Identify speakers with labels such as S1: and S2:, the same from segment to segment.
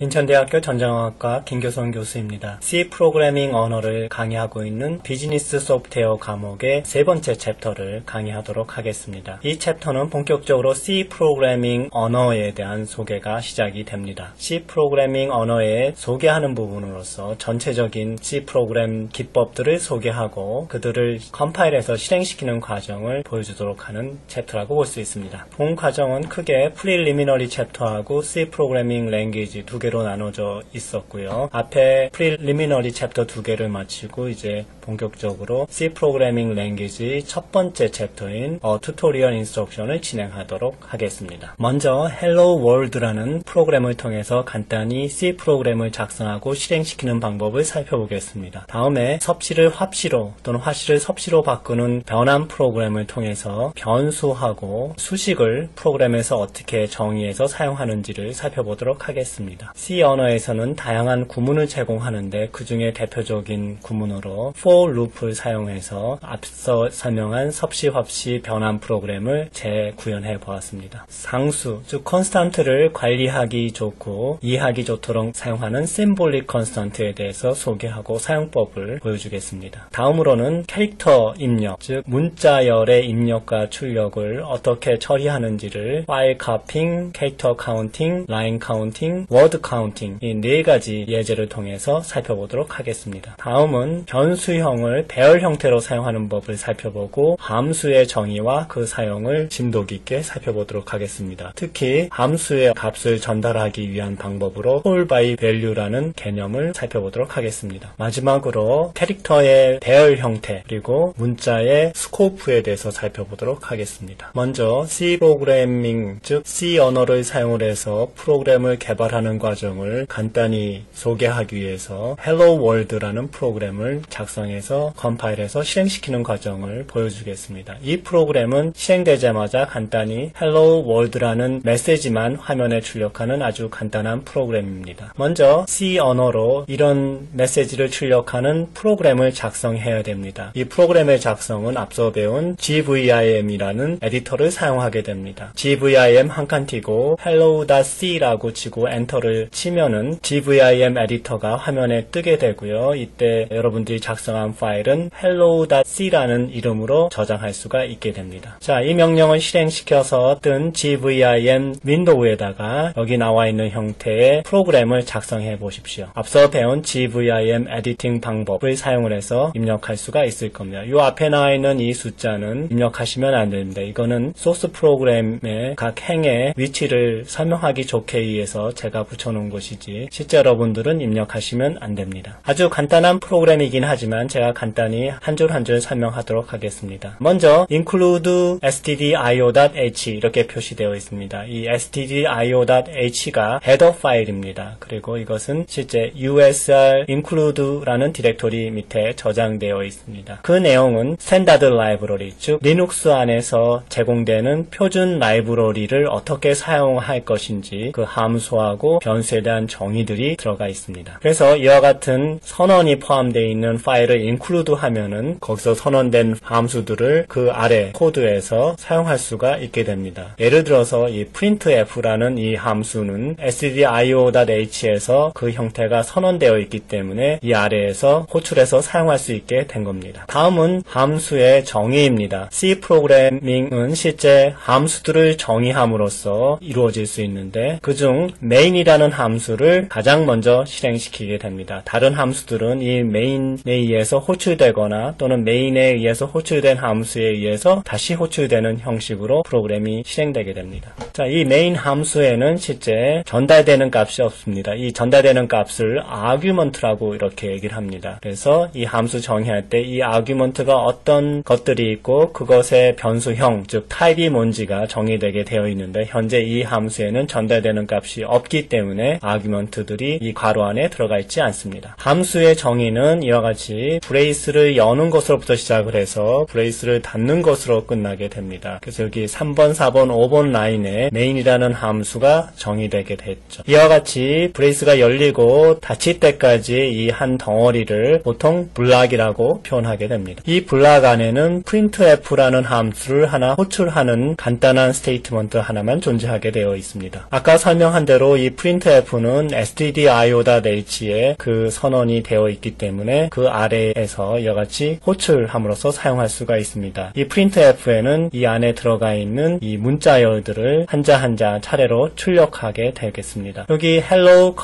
S1: 인천대학교 전자공학과 김교선 교수입니다. C 프로그래밍 언어를 강의하고 있는 비즈니스 소프트웨어 과목의 세 번째 챕터를 강의하도록 하겠습니다. 이 챕터는 본격적으로 C 프로그래밍 언어에 대한 소개가 시작이 됩니다. C 프로그래밍 언어에 소개하는 부분으로서 전체적인 C 프로그램 기법들을 소개하고 그들을 컴파일해서 실행시키는 과정을 보여주도록 하는 챕터라고 볼 수 있습니다. 본 과정은 크게 프리리미너리 챕터하고 C 프로그래밍 랭귀지 두 개로 나눠져 있었고요. 앞에 프리리미너리 챕터 두 개를 마치고 이제 본격적으로 C 프로그래밍 랭귀지 첫 번째 챕터인 튜토리얼 인스트럭션을 진행하도록 하겠습니다. 먼저 Hello World라는 프로그램을 통해서 간단히 C 프로그램을 작성하고 실행시키는 방법을 살펴보겠습니다. 다음에 섭씨를 화씨로 또는 화씨를 섭씨로 바꾸는 변환 프로그램을 통해서 변수하고 수식을 프로그램에서 어떻게 정의해서 사용하는지를 살펴보도록 하겠습니다. C 언어에서는 다양한 구문을 제공하는데 그 중에 대표적인 구문으로 for loop를 사용해서 앞서 설명한 섭씨, 화씨 변환 프로그램을 재구현해 보았습니다. 상수, 즉 컨스탄트를 관리하기 좋고 이해하기 좋도록 사용하는 심볼릭 컨스탄트에 대해서 소개하고 사용법을 보여주겠습니다. 다음으로는 캐릭터 입력, 즉 문자열의 입력과 출력을 어떻게 처리하는지를 파일 카핑, 캐릭터 카운팅, 라인 카운팅, 워드 카운팅 이 네 가지 예제를 통해서 살펴보도록 하겠습니다. 다음은 변수형을 배열 형태로 사용하는 법을 살펴보고 함수의 정의와 그 사용을 심도 깊게 살펴보도록 하겠습니다. 특히 함수의 값을 전달하기 위한 방법으로 call by value라는 개념을 살펴보도록 하겠습니다. 마지막으로 캐릭터의 배열 형태 그리고 문자의 스코프에 대해서 살펴보도록 하겠습니다. 먼저 C 프로그래밍 즉 C 언어를 사용을 해서 프로그램을 개발하는 과정을 간단히 소개하기 위해서 Hello World라는 프로그램을 작성해서 컴파일해서 실행시키는 과정을 보여주겠습니다. 이 프로그램은 실행되자마자 간단히 Hello World라는 메시지만 화면에 출력하는 아주 간단한 프로그램입니다. 먼저 C 언어로 이런 메시지를 출력하는 프로그램을 작성해야 됩니다. 이 프로그램의 작성은 앞서 배운 GVIM이라는 에디터를 사용하게 됩니다. GVIM 한 칸 띄고 hello.c라고 치고 엔터를 치면은 GVIM 에디터가 화면에 뜨게 되고요. 이때 여러분들이 작성한 파일은 hello.c라는 이름으로 저장할 수가 있게 됩니다. 자, 이 명령을 실행시켜서 뜬 GVIM 윈도우에다가 여기 나와 있는 형태의 프로그램을 작성해 보십시오. 앞서 배운 GVIM 에디팅 방법을 사용을 해서 입력할 수가 있을 겁니다. 이 앞에 나와 있는 이 숫자는 입력하시면 안 됩니다. 이거는 소스 프로그램의 각 행의 위치를 설명하기 좋게 위해서 제가 붙여놓은 것이지 실제 여러분들은 입력하시면 안 됩니다. 아주 간단한 프로그램이긴 하지만 제가 간단히 한 줄 한 줄 설명하도록 하겠습니다. 먼저 include stdio.h 이렇게 표시되어 있습니다. 이 stdio.h가 헤더 파일입니다. 그리고 이것은 실제 usr include라는 디렉토리 밑에 저장되어 있습니다. 그 내용은 스탠다드 라이브러리, 즉 리눅스 안에서 제공되는 표준 라이브러리를 어떻게 사용할 것인지 그 함수하고 변수에 대한 정의들이 들어가 있습니다. 그래서 이와 같은 선언이 포함되어 있는 파일을 include 하면은 거기서 선언된 함수들을 그 아래 코드에서 사용할 수가 있게 됩니다. 예를 들어서 이 printf라는 이 함수는 stdio.h에서 그 형태가 선언되어 있기 때문에 이 아래에서 호출해서 사용할 수 있게 된 겁니다. 다음은 함수의 정의입니다. C 프로그래밍은 실제 함수들을 정의함으로써 이루어질 수 있는데 그중 main이라는 함수를 가장 먼저 실행시키게 됩니다. 다른 함수들은 이 main에 의해서 호출되거나 또는 main에 의해서 호출된 함수에 의해서 다시 호출되는 형식으로 프로그램이 실행되게 됩니다. 자, 이 main 함수에는 실제 전달되는 값이 없습니다. 이 전달되는 값을 argument라고 이렇게 얘기를 합니다. 그래서 이 함수 정의할 때 이 argument가 어떤 것들이 있고 그것의 변수형, 즉 타입이 뭔지가 정의되게 되어 있는데 현재 이 함수에는 전달되는 값이 없기 때문에 argument들이 이 괄호 안에 들어가 있지 않습니다. 함수의 정의는 이와 같이 브레이스를 여는 것으로부터 시작을 해서 브레이스를 닫는 것으로 끝나게 됩니다. 그래서 여기 3번, 4번, 5번 라인에 main이라는 함수가 정의되게 됐죠. 이와 같이 브레이스가 열리고 닫힐 때까지 이 한 덩어리를 보통 블락이라고 표현하게 됩니다. 이 블락 안에는 printf라는 함수를 하나 호출하는 간단한 스테이트먼트 하나만 존재하게 되어 있습니다. 아까 설명한 대로 이 printf는 stdio.h에 그 선언이 되어 있기 때문에 그 아래에서 이와 같이 호출함으로써 사용할 수가 있습니다. 이 printf에는 이 안에 들어가 있는 이 문자열들을 한자 한자 차례로 출력하게 되겠습니다. 여기 hello,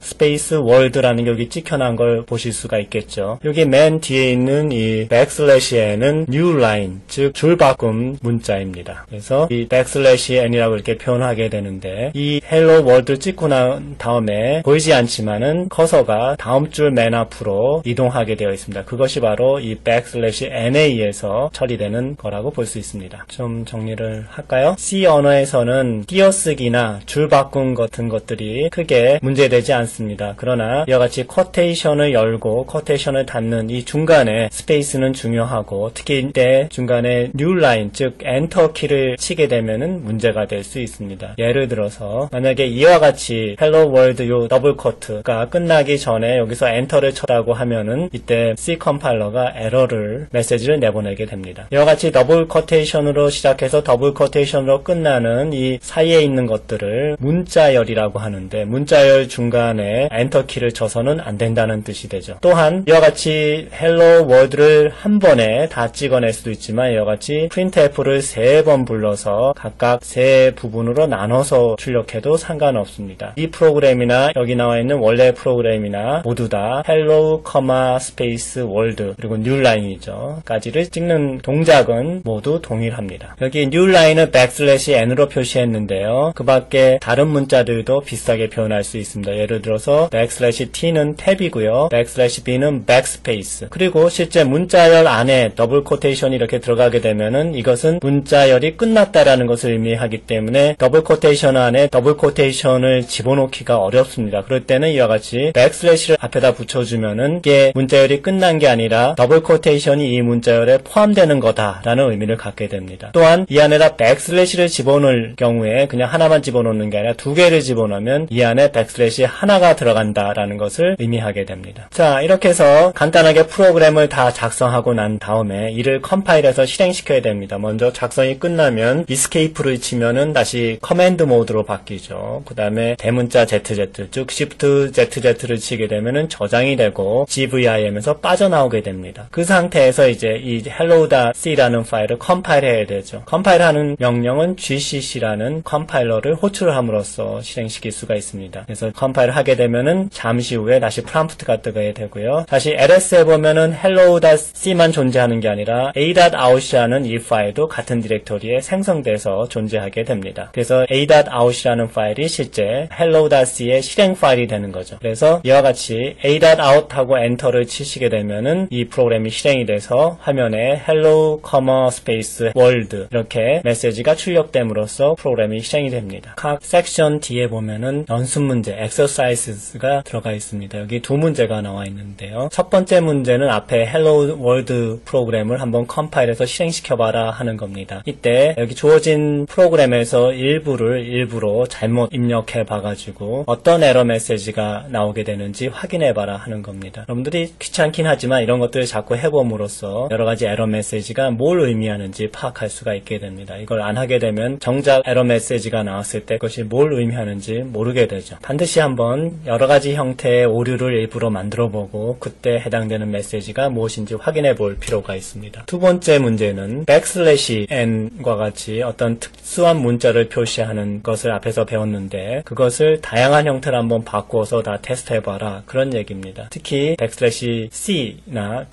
S1: space, world라는 게 여기 찍혀난 걸 보실 수가 있겠죠. 여기 맨 뒤에 있는 이 backslashn은 new line, 즉 줄바꿈 문자입니다. 그래서 이 backslashn이라고 이렇게 표현하게 되는데 이 hello world를 찍고 난 다음에 보이지 않지만은 커서가 다음 줄 맨 앞으로 이동하게 되어 있습니다. 그것이 바로 이 backslashn에 의해서 처리되는 거라고 볼 수 있습니다. 좀 정리를 할까요? C 언어에서는 띄어쓰기나 줄바꿈 같은 것들이 크게 문제되지 않습니다. 그러나 이와 같이 쿼테이션을 열고 쿼테이션을 닫는 이 중간에 스페이스는 중요하고 특히 이때 중간에 new line, 즉 엔터 키를 치게 되면은 문제가 될 수 있습니다. 예를 들어서 만약에 이와 같이 hello world 요 더블 쿼트가 끝나기 전에 여기서 엔터를 쳐라고 하면은 이때 C 컴파일러가 에러를 메시지를 내보내게 됩니다. 이와 같이 더블 쿼테이션으로 시작해서 더블 쿼테이션으로 끝나는 이 사이에 있는 것들을 문자열이라고 하는데 문자열 중간에 엔터 키를 쳐서는 안 된다는 뜻이 되죠. 또한 이와 같이 hello world를 한 번에 다 찍어낼 수도 있지만 이와 같이 printf를 3번 불러서 각각 3부분으로 나눠서 출력해도 상관없습니다. 이 프로그램이나 여기 나와 있는 원래 프로그램이나 모두 다 hello, space, world 그리고 new line이죠. 까지를 찍는 동작은 모두 동일합니다. 여기 new line은 \n으로 표시했는데요. 그 밖에 다른 문자들도 비슷하게 표현할 수 있습니다. 예를 들어서 \t는 탭이고요. \b는 backspace 그리고 실제 문자열 안에 더블 코테이션이 이렇게 들어가게 되면은 이것은 문자열이 끝났다라는 것을 의미하기 때문에 더블 코테이션 안에 더블 코테이션을 집어넣기가 어렵습니다. 그럴 때는 이와 같이 백슬래시를 앞에다 붙여주면은 이게 문자열이 끝난 게 아니라 더블 코테이션이 이 문자열에 포함되는 거다라는 의미를 갖게 됩니다. 또한 이 안에다 백슬래시를 집어넣을 경우에 그냥 하나만 집어넣는 게 아니라 2개를 집어넣으면 이 안에 백슬래시 하나가 들어간다라는 것을 의미하게 됩니다. 자, 이렇게 해서 간단하게 프로그램을 다 작성하고 난 다음에 이를 컴파일해서 실행시켜야 됩니다. 먼저 작성이 끝나면 escape를 치면은 다시 커맨드 모드로 바뀌죠. 그 다음에 대문자 ZZ, 즉 Shift ZZ를 치게 되면은 저장이 되고 GVIM에서 빠져나오게 됩니다. 그 상태에서 이제 이 hello.c라는 파일을 컴파일해야 되죠. 컴파일하는 명령은 GCC라는 컴파일러를 호출함으로써 실행시킬 수가 있습니다. 그래서 컴파일을 하게 되면은 잠시 후에 다시 프롬프트가 뜨게 되고요. 다시 LS에 보면은 hello.c만 존재하는 게 아니라 a.out이라는 이 파일도 같은 디렉토리에 생성돼서 존재하게 됩니다. 그래서 a.out이라는 파일이 실제 hello.c의 실행 파일이 되는 거죠. 그래서 이와 같이 a.out하고 엔터를 치시게 되면은 이 프로그램이 실행이 돼서 화면에 hello, space, world 이렇게 메시지가 출력됨으로써 프로그램이 실행이 됩니다. 각 섹션 뒤에 보면은 연습 문제, exercises가 들어가 있습니다. 여기 두 문제가 나와 있는데요. 첫 번째 문제는 앞에 hello world 프로그램을 한번 컴파일해서 실행시켜봐라 하는 겁니다. 이때 여기 주어진 프로그램에서 일부를 일부러 잘못 입력해 봐가지고 어떤 에러 메시지가 나오게 되는지 확인해봐라 하는 겁니다. 여러분들이 귀찮긴 하지만 이런 것들을 자꾸 해봄으로써 여러가지 에러 메시지가 뭘 의미하는지 파악할 수가 있게 됩니다. 이걸 안 하게 되면 정작 에러 메시지가 나왔을 때 그것이 뭘 의미하는지 모르게 되죠. 반드시 한번 여러가지 형태의 오류를 일부러 만들어보고 그때 해당되는 메시지가 무엇인지 확인해 볼 필요가 있습니다. 두 번째 문제는 \n과 같이 어떤 특수한 문자를 표시하는 것을 앞에서 배웠는데 그것을 다양한 형태로 한번 바꾸어서 다 테스트해봐라 그런 얘기입니다. 특히 \c나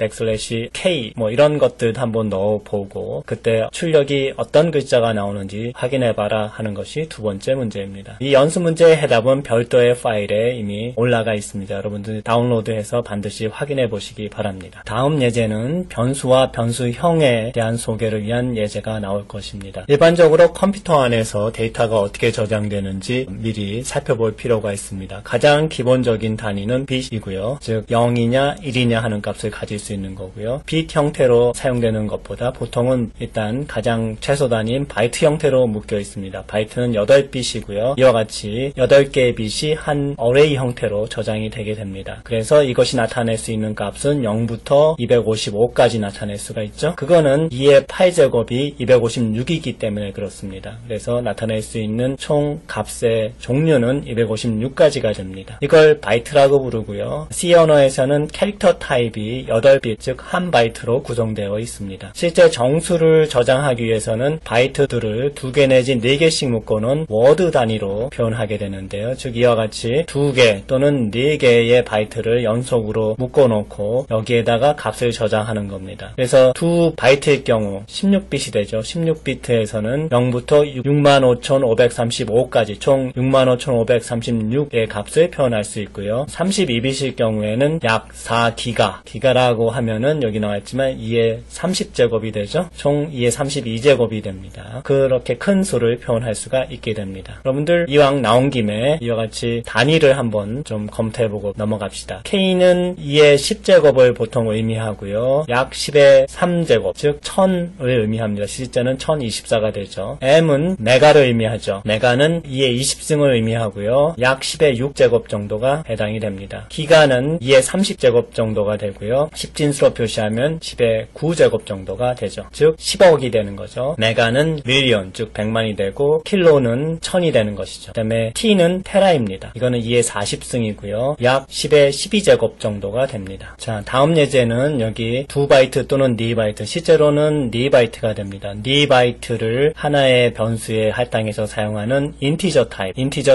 S1: \k 뭐 이런 것들도 한번 넣어보고 그때 출력이 어떤 글자가 나오는지 확인해봐라 하는 것이 두 번째 문제입니다. 이 연습 문제의 해답은 별도의 파일에 이미 올라가 있습니다. 여러분들 다운로드해서 반드시 확인해 보시기 바랍니다. 다음 예제는 변수와 변수형에 대한 소개를 위한 예제가 나올 것입니다. 일반적으로 컴퓨터 안에서 데이터가 어떻게 저장되는지 미리 살펴볼 필요가 있습니다. 가장 기본적인 단위는 bit이고요. 즉 0이냐 1이냐 의미하는 값을 가질 수 있는 거고요. 빗 형태로 사용되는 것보다 보통은 일단 가장 최소 단위인 바이트 형태로 묶여 있습니다. 바이트는 8빗이고요. 이와 같이 8개의 빗이 한 어레이 형태로 저장이 되게 됩니다. 그래서 이것이 나타낼 수 있는 값은 0부터 255까지 나타낼 수가 있죠. 그거는 2의 8제곱이 256이기 때문에 그렇습니다. 그래서 나타낼 수 있는 총 값의 종류는 256가지가 됩니다. 이걸 바이트라고 부르고요. C 언어에서는 캐릭터 타입이 8빗, 즉 1바이트로 구성되어 있습니다. 실제 정수를 저장하기 위해서는 바이트들을 2개 내지 4개씩 묶어놓은 워드 단위로 표현하게 되는데요. 즉 이와 같이 2개 또는 4개의 바이트를 연속으로 묶어놓고 여기에다가 값을 저장하는 겁니다. 그래서 2바이트일 경우 16빗이 되죠. 16비트에서는 0부터 65,535까지 총 65,536의 값을 표현할 수 있고요. 32빗일 경우에는 약 4기가라고 하면은 여기 나와있지만 2의 30제곱이 되죠. 총 2의 32제곱이 됩니다. 그렇게 큰 수를 표현할 수가 있게 됩니다. 여러분들 이왕 나온 김에 이와 같이 단위를 한번 좀 검토해보고 넘어갑시다. K는 2의 10제곱을 보통 의미하고요. 약 10의 3제곱, 즉 1000을 의미합니다. 실제는 1024가 되죠. M은 메가를 의미하죠. 메가는 2의 20승을 의미하고요. 약 10의 6제곱 정도가 해당이 됩니다. 기가는 2의 30제곱 정도가 되고요. 10진수로 표시하면 10의 9제곱 정도가 되죠. 즉 10억이 되는 거죠. 메가는 밀리언, 즉 100만이 되고 킬로는 1000이 되는 것이죠. 그 다음에 T는 테라입니다. 이거는 2의 40승이고요. 약 10의 12제곱 정도가 됩니다. 자, 다음 예제는 여기 2바이트 또는 4바이트, 실제로는 4바이트가 됩니다. 4바이트를 하나의 변수에 할당해서 사용하는 인티저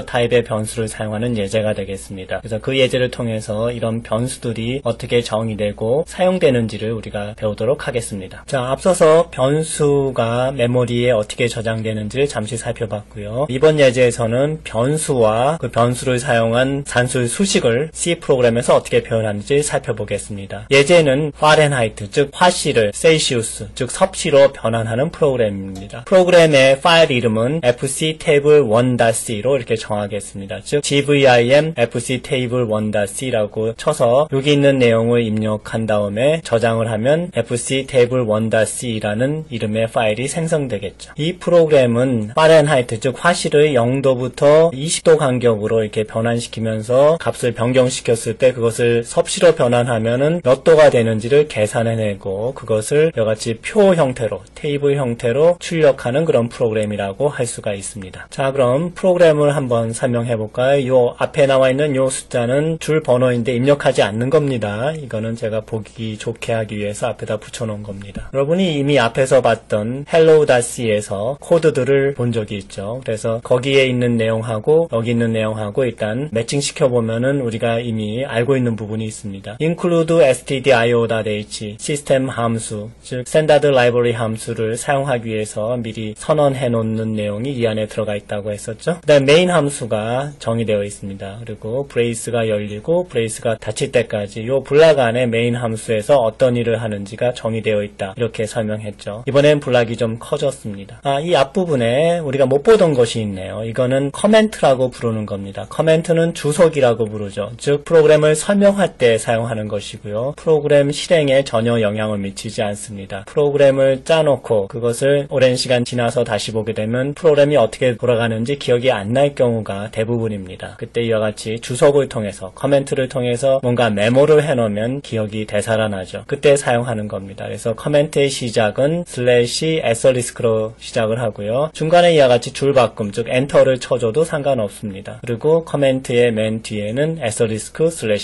S1: 타입의 변수를 사용하는 예제가 되겠습니다. 그래서 그 예제를 통해서 이런 변수들이 어떻게 정의되고 사용되는지를 우리가 배우도록 하겠습니다. 자, 앞서서 변수가 메모리에 어떻게 저장되는지를 잠시 살펴봤고요. 이번 예제에서는 변수와 그 변수를 사용한 산술 수식을 C 프로그램에서 어떻게 표현하는지 살펴보겠습니다. 예제는 파렌하이트, 즉 화씨를 셀시우스, 즉 섭씨로 변환하는 프로그램입니다. 프로그램의 파일 이름은 fctable1.c로 이렇게 정하겠습니다. 즉 gvim fctable1.c라고 쳐서 여기 있는 내용을 입력한 다음에 저장을 하면 fctable1.c라는 이름의 파일이 생성되겠죠. 이 프로그램은 파렌하이트, 즉 화씨를 0도부터 20도 간격으로 이렇게 변환시키면서 값을 변경시켰을 때 그것을 섭씨로 변환하면은 몇 도가 되는지를 계산해내고 그것을 여같이 표 형태로, 테이블 형태로 출력하는 그런 프로그램이라고 할 수가 있습니다. 자, 그럼 프로그램을 한번 설명해 볼까요? 요 앞에 나와 있는 요 숫자는 줄 번호인데 입력하지 않는 겁니다. 이거는 제가 보기 좋게 하기 위해서 앞에다 붙여놓은 겁니다. 여러분이 이미 앞에서 봤던 hello.c에서 코드들을 본 적이 있죠. 그래서 거기에 있는 내용하고 여기 있는 내용하고 일단 매칭시켜 보면은 우리가 이미 알고 있는 부분이 있습니다. include stdio.h 시스템 함수, 즉 스탠다드 라이브러리 함수를 사용하기 위해서 미리 선언해 놓는 내용이 이 안에 들어가 있다고 했었죠. 그 다음 메인 함수가 정의되어 있습니다. 그리고 브레이스가 열리고 브레이스가 닫힐 때까지 이 블락 안에 메인 함수에서 어떤 일을 하는지가 정의되어 있다. 이렇게 설명했죠. 이번엔 블락이 좀 커졌습니다. 이 앞부분에 우리가 못 보던 것이 있네요. 이거는 커멘트라고 부르는 겁니다. 커멘트는 주석이라고 부르죠. 즉 프로그램을 설명할 때 사용하는 것이고요. 프로그램 실행에 전혀 영향을 미치지 않습니다. 프로그램을 짜놓고 그것을 오랜 시간 지나서 다시 보게 되면 프로그램이 어떻게 돌아가는지 기억이 안 날 경우가 대부분입니다. 그때 이와 같이 주석을 통해서, 커멘트를 통해서 뭔가 메모를 해놓으면 기억이 되살아나죠. 그때 사용하는 겁니다. 그래서 커멘트의 시작은 /**로 시작을 하고요. 중간에 이와 같이 줄바꿈, 즉 엔터를 쳐줘도 상관없습니다. 그리고 커멘트의 맨 뒤에는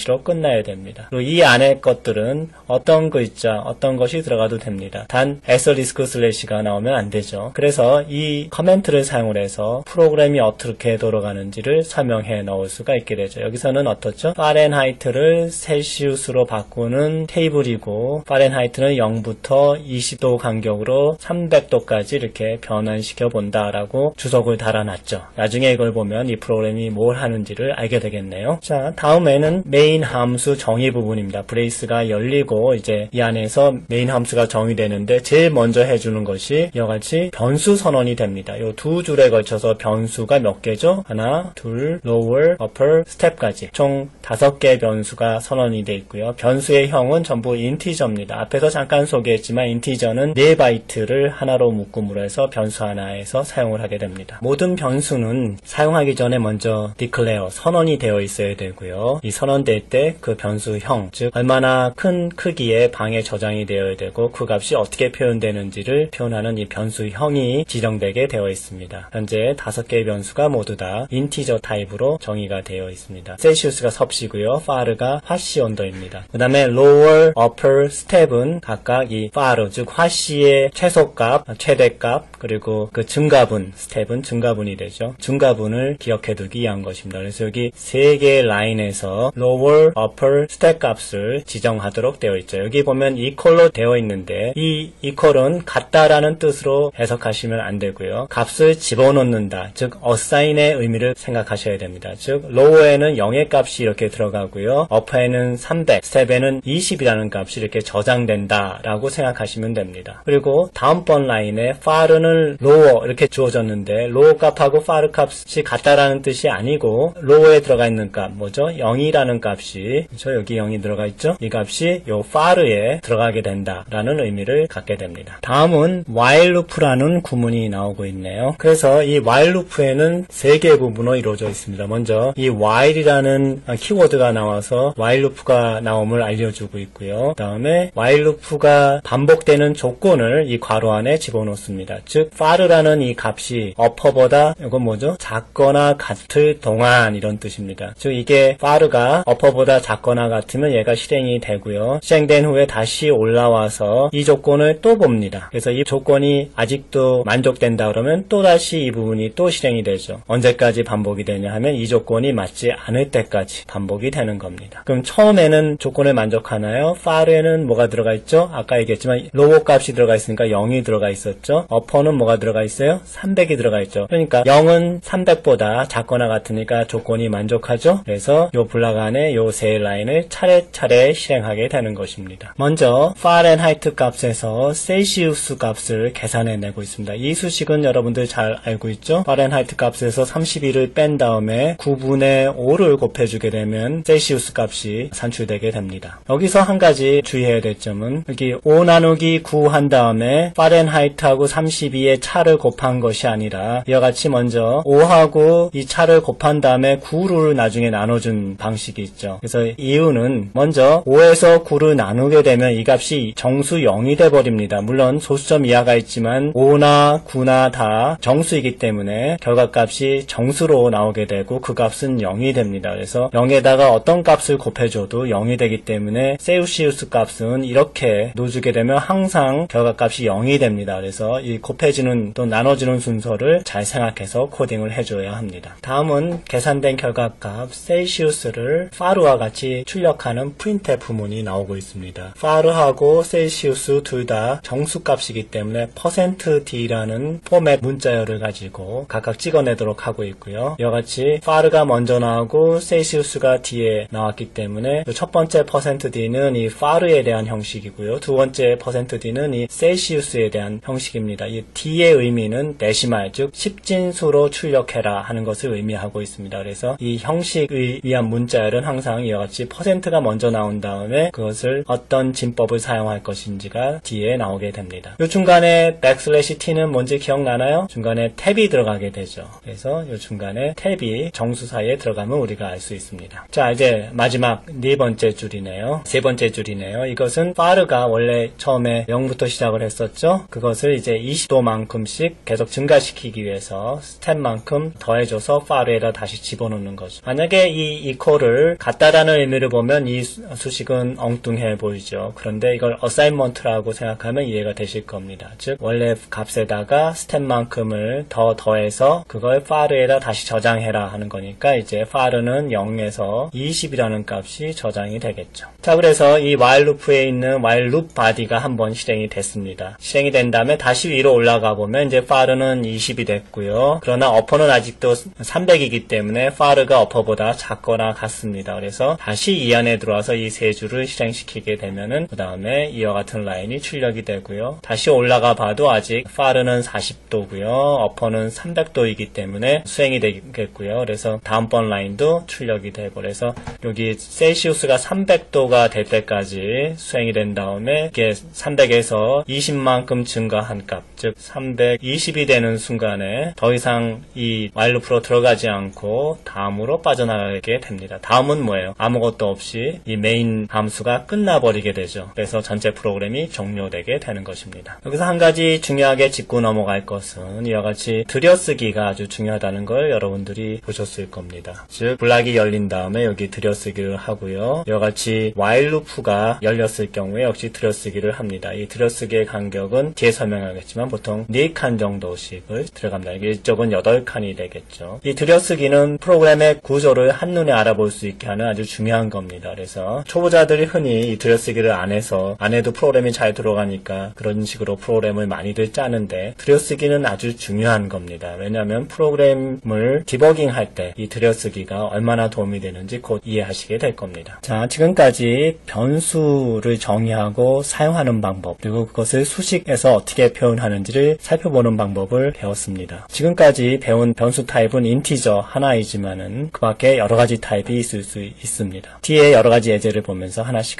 S1: */로 끝나야 됩니다. 그리고 이 안에 것들은 어떤 글자, 어떤 것이 들어가도 됩니다. 단 */가 나오면 안 되죠. 그래서 이 커멘트를 사용을 해서 프로그램이 어떻게 돌아가는지를 설명해 넣을 수가 있게 되죠. 여기서는 어떻죠? 파렌하이트를 셀시우스로 바꾸는 테이블이고 파렌하이트는 0부터 20도 간격으로 300도까지 이렇게 변환시켜 본다라고 주석을 달아놨죠. 나중에 이걸 보면 이 프로그램이 뭘 하는지를 알게 되겠네요. 자, 다음에는 메인 함수 정의 부분입니다. 브레이스가 열리고 이제 이 안에서 메인 함수가 정의되는데 제일 먼저 해주는 것이 이와 같이 변수 선언이 됩니다. 이 두 줄에 걸쳐서 변수가 몇 개죠? 하나, 둘, lower, upper, step까지 총 5개의 변수가 선언이 되어 있고요. 되고요. 변수의 형은 전부 인티저입니다. 앞에서 잠깐 소개했지만 인티저는 4바이트를 하나로 묶음으로 해서 변수 하나에서 사용을 하게 됩니다. 모든 변수는 사용하기 전에 먼저 declare, 선언이 되어 있어야 되고요. 이 선언될 때 그 변수형, 즉 얼마나 큰 크기의 방에 저장이 되어야 되고 그 값이 어떻게 표현되는지를 표현하는 이 변수형이 지정되게 되어 있습니다. 현재 5개의 변수가 모두 다 인티저 타입으로 정의가 되어 있습니다. 셀시우스가 섭씨고요. far가 화씨 언더입니다. 그 다음에 lower, upper, step은 각각 이 far, 즉 화씨의 최소값, 최대값, 그리고 그 증가분, step은 증가분이 되죠. 증가분을 기억해두기 위한 것입니다. 그래서 여기 3개의 라인에서 lower, upper, step 값을 지정하도록 되어 있죠. 여기 보면 equal로 되어 있는데 이 equal은 같다라는 뜻으로 해석하시면 안 되고요. 값을 집어넣는다, 즉 assign의 의미를 생각하셔야 됩니다. 즉 lower에는 0의 값이 이렇게 들어가고요. upper에는 300, step에는 20이라는 값이 이렇게 저장된다 라고 생각하시면 됩니다. 그리고 다음번 라인에 far는 lower 이렇게 주어졌는데 lower 값하고 far 값이 같다라는 뜻이 아니고 lower에 들어가 있는 값 뭐죠? 0이라는 값이 그렇죠? 여기 0이 들어가 있죠? 이 값이 요 far에 들어가게 된다라는 의미를 갖게 됩니다. 다음은 while loop라는 구문이 나오고 있네요. 그래서 이 while loop에는 3개의 부분으로 이루어져 있습니다. 먼저 이 while이라는 키워드가 나와서 while loop가 나옴을 알려주고 있고요. 그 다음에 while loop가 반복되는 조건을 이 괄호 안에 집어넣습니다. 즉 far라는 이 값이 upper보다 이건 뭐죠? 작거나 같을 동안 이런 뜻입니다. 즉 이게 far가 upper보다 작거나 같으면 얘가 실행이 되고요. 실행된 후에 다시 올라와서 이 조건을 또 봅니다. 그래서 이 조건이 아직도 만족된다 그러면 또다시 이 부분이 또 실행이 되죠. 언제까지 반복이 되냐 하면 이 조건이 맞지 않을 때까지 반복이 되는 겁니다. 그럼 처음에는 조건을 만족하나요? far에는 뭐가 들어가 있죠? 아까 얘기했지만 lower 값이 들어가 있으니까 0이 들어가 있었죠. upper는 뭐가 들어가 있어요? 300이 들어가 있죠. 그러니까 0은 300보다 작거나 같으니까 조건이 만족하죠. 그래서 요 블락 안에 요 세 라인을 차례차례 실행하게 되는 것입니다. 먼저 Fahrenheit 값에서 셀시우스 값을 계산해내고 있습니다. 이 수식은 여러분들 잘 알고 있죠? Fahrenheit 값에서 31을 뺀 다음에 9분의 5를 곱해주게 되면 셀시우스 값이 산출되게 됩니다. 여기서 한 가지 주의해야 될 점은 여기 5 나누기 9 한 다음에 Fahrenheit하고 32의 차를 곱한 것이 아니라 이와 같이 먼저 5하고 이 차를 곱한 다음에 9를 나중에 나눠준 방식이 있죠. 그래서 이유는 먼저 5에서 9를 나누게 되면 이 값이 정수 0이 돼버립니다. 물론 소수점 이하가 있지만 5나 9나 다 정수이기 때문에 결과값이 정수로 나오게 되고 그 값은 0이 됩니다. 그래서 0에다가 어떤 값을 곱해줘도 0이 되기 때문에 셀시우스 값은 이렇게 놓주게 되면 항상 결과값이 0이 됩니다. 그래서 이 곱해지는 또 나눠주는 순서를 잘 생각해서 코딩을 해줘야 합니다. 다음은 계산된 결과값 셀시우스를 far와 같이 출력하는 printf 문이 나오고 있습니다. far하고 셀시우스 둘 다 정수값이기 때문에 %d라는 포맷 문자열을 가지고 각각 찍어내도록 하고 있고요. 이와 같이 far가 먼저 나오고 셀시우스가 뒤에 나왔기 때문에 첫 번째 %d는 이 far에 대한 형식이고요. 두 번째 %d는 이 셀시우스에 대한 형식입니다. 이 d의 의미는 데시말, 즉 십진수로 출력해라 하는 것을 의미하고 있습니다. 그래서 이 형식을 위한 문자열은 항상 이와 같이 %가 먼저 나온 다음에 그것을 어떤 진법을 사용할 것인지가 뒤에 나오게 됩니다. 이 중간에 \t는 뭔지 기억나나요? 중간에 탭이 들어가게 되죠. 그래서 이 중간에 탭이 정수 사이에 들어가면 우리가 알 수 있습니다. 자, 이제 마지막 네 번째 줄이네요. 세 번째 줄이네요. 이것은 far가 원래 처음에 0부터 시작을 했었죠. 그것을 이제 20도만큼씩 계속 증가시키기 위해서 스텝만큼 더해줘서 far에다 다시 집어넣는 거죠. 만약에 이 equal을 같다라는 의미를 보면 이 수식은 엉뚱해 보이죠. 그런데 이걸 assignment라고 생각하면 이해가 되실 겁니다. 즉 원래 값에다가 스텝만큼을 더 더해서 그걸 far에다 다시 저장해라 하는 거니까 이제 far는 0에서 20이라는 값이 저장이 되겠죠. 자, 그래서 이 while loop에 있는 while loop body가 한번 실행이 됐습니다. 실행이 된 다음에 다시 위로 올라가 보면 이제 far는 20이 됐고요. 그러나 upper는 아직도 300이기 때문에 far가 upper보다 작거나 같습니다. 그래서 다시 이 안에 들어와서 이 세 줄을 실행시키게 되면은 그 다음에 이와 같은 라인이 출력이 되고요. 다시 올라가 봐도 아직 far는 40도고요. upper는 300도이기 때문에 수행이 되겠고요. 그래서 다음번 라인도 출력이 되고 그래서 여기 셀시우스가 300도가 될 때까지 수행이 된 다음에 이게 300에서 20만큼 증가한 값, 즉 320이 되는 순간에 더 이상 이 while loop로 들어가지 않고 다음으로 빠져나가게 됩니다. 다음은 뭐예요? 아무것도 없이 이 메인 함수가 끝나버리게 되죠. 그래서 전체 프로그램이 종료되게 되는 것입니다. 여기서 한 가지 중요하게 짚고 넘어갈 것은 이와 같이 들여쓰기가 아주 중요하다는 걸 여러분들이 보셨을 겁니다. 즉 블락이 열린 다음에 여기 들여쓰기를 하고요. 이와 같이 while loop가 열렸을 경우에 역시 들여쓰기를 합니다. 이 들여쓰기의 간격은 뒤에 설명하겠지만 보통 4칸 정도씩을 들어갑니다. 이쪽은 8칸이 되겠죠. 이 들여쓰기는 프로그램의 구조를 한눈에 알아볼 수 있게 하는 아주 중요한 겁니다. 그래서 초보자들이 흔히 이 들여쓰기를 안 해도 프로그램이 잘 들어가니까 그런 식으로 프로그램을 많이들 짜는데 들여쓰기는 아주 중요한 겁니다. 왜냐하면 프로그램을 디버깅 할 때 이 들여쓰기가 얼마나 도움이 되는지 곧 이해하시게 될 겁니다. 자, 지금까지 변수를 정의하고 사용하는 방법, 그리고 그것을 수식에서 어떻게 표현하는지를 살펴보는 방법을 배웠습니다. 지금까지 배운 변수 타입은 인티저 하나이지만은 그 밖에 여러 가지 타입이 있을 수 있습니다. 뒤에 여러 가지 예제를 보면서 하나씩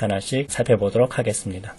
S1: 살펴보도록 하겠습니다.